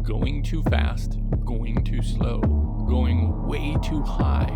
going too fast, going too slow, going way too high,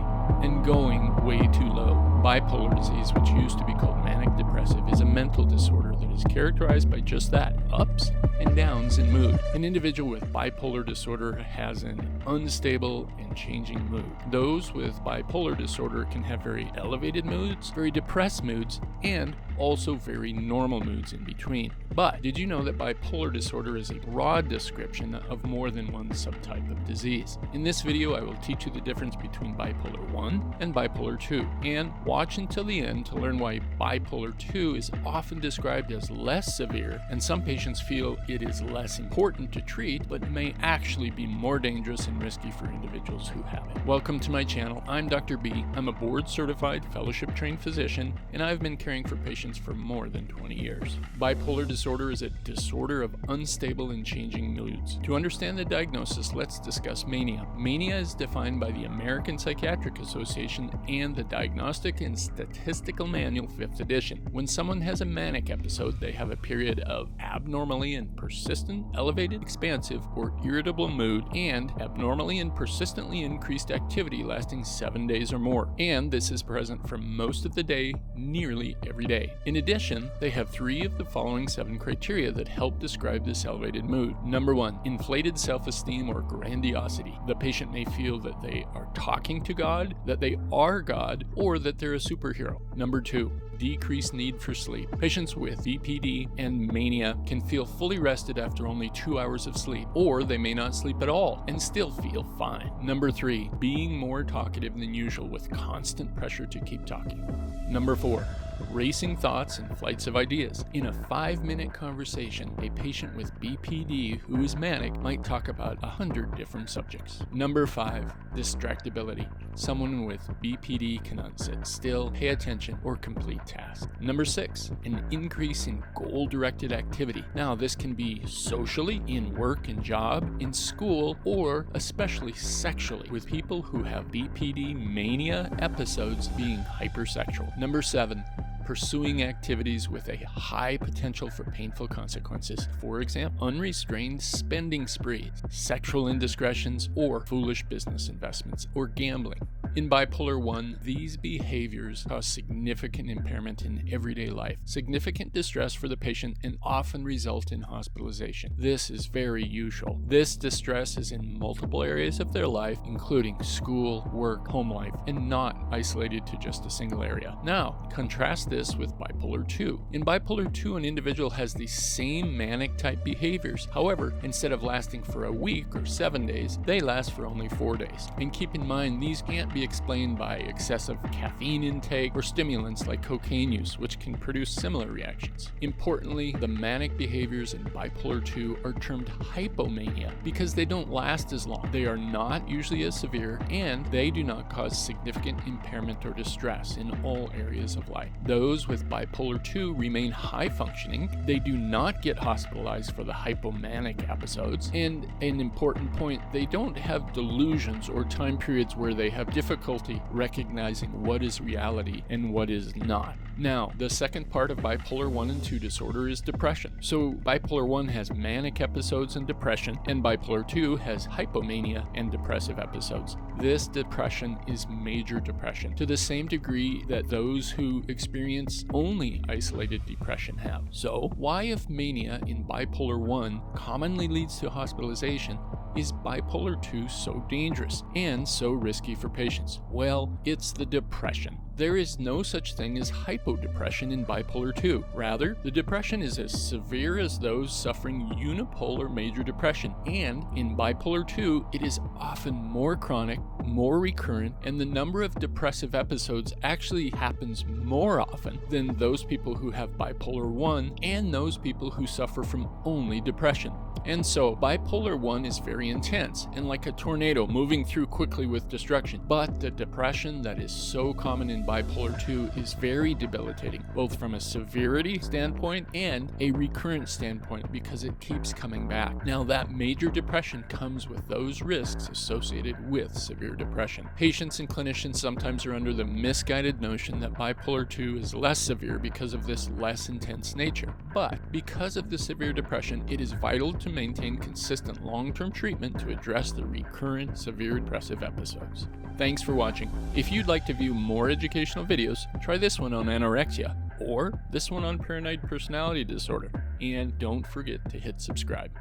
and going way too low. Bipolar disease, which used to be called manic depressive, is a mental disorder that is characterized by just that, ups and downs in mood. An individual with bipolar disorder has an unstable and changing mood. Those with bipolar disorder can have very elevated moods, very depressed moods, and also very normal moods in between. But did you know that bipolar disorder is a broad description of more than one subtype of disease? In this video, I will teach you the difference between bipolar 1 and bipolar 2, and watch until the end to learn why bipolar 2 is often described as less severe, and some patients feel it is less important to treat, but may actually be more dangerous and risky for individuals who have it. Welcome to my channel. I'm Dr. B. I'm a board-certified, fellowship-trained physician, and I've been caring for patients for more than 20 years. Bipolar disorder is a disorder of unstable and changing moods. To understand the diagnosis, let's discuss mania. Mania is defined by the American Psychiatric Association and the Diagnostic and Statistical Manual 5th edition. When someone has a manic episode, they have a period of abnormally and persistent, elevated, expansive, or irritable mood, and abnormally and persistently increased activity lasting 7 days or more. And this is present for most of the day, nearly every day. In addition, they have 3 of the following 7 criteria that help describe this elevated mood. Number 1, inflated self-esteem or grandiosity. The patient may feel that they are talking to God, that they are God, or that they're a superhero. Number 2, decreased need for sleep. Patients with BPD and mania can feel fully rested after only 2 hours of sleep, or they may not sleep at all and still feel fine. Number 3, being more talkative than usual with constant pressure to keep talking. Number 4, racing thoughts and flights of ideas. In a 5-minute conversation, a patient with BPD who is manic might talk about 100 different subjects. Number 5, distractibility. Someone with BPD cannot sit still, pay attention, or complete tasks. Number 6, an increase in goal-directed activity. Now, this can be socially, in work and job, in school, or especially sexually, with people who have BPD mania episodes being hypersexual. Number 7, pursuing activities with a high potential for painful consequences. For example, unrestrained spending sprees, sexual indiscretions, or foolish business investments, or gambling. In bipolar 1, these behaviors cause significant impairment in everyday life, significant distress for the patient, and often result in hospitalization. This is very usual. This distress is in multiple areas of their life, including school, work, home life, and not isolated to just a single area. Now, contrast this with bipolar 2. In bipolar 2, an individual has the same manic-type behaviors. However, instead of lasting for a week or 7 days, they last for only 4 days. And keep in mind, these can't be explained by excessive caffeine intake or stimulants like cocaine use, which can produce similar reactions. Importantly, the manic behaviors in bipolar 2 are termed hypomania because they don't last as long. They are not usually as severe, and they do not cause significant impairment or distress in all areas of life. Those with bipolar 2 remain high functioning. They do not get hospitalized for the hypomanic episodes, and an important point, they don't have delusions or time periods where they have difficulty recognizing what is reality and what is not. Now, the second part of bipolar 1 and 2 disorder is depression. So bipolar 1 has manic episodes and depression, and bipolar 2 has hypomania and depressive episodes. This depression is major depression to the same degree that those who experience only isolated depression have. So, why, if mania in bipolar 1 commonly leads to hospitalization, is bipolar 2 so dangerous and so risky for patients? Well, it's the depression. There is no such thing as hypodepression in bipolar 2. Rather, the depression is as severe as those suffering unipolar major depression, and in bipolar 2, it is often more chronic, more recurrent, and the number of depressive episodes actually happens more often than those people who have bipolar 1 and those people who suffer from only depression. And so, bipolar 1 is very very intense and like a tornado moving through quickly with destruction. But the depression that is so common in bipolar 2 is very debilitating, both from a severity standpoint and a recurrent standpoint, because it keeps coming back. Now, that major depression comes with those risks associated with severe depression. Patients and clinicians sometimes are under the misguided notion that bipolar 2 is less severe because of this less intense nature. But because of the severe depression, it is vital to maintain consistent long-term treatment to address the recurrent severe depressive episodes. Thanks for watching. If you'd like to view more educational videos, try this one on anorexia or this one on paranoid personality disorder. And don't forget to hit subscribe.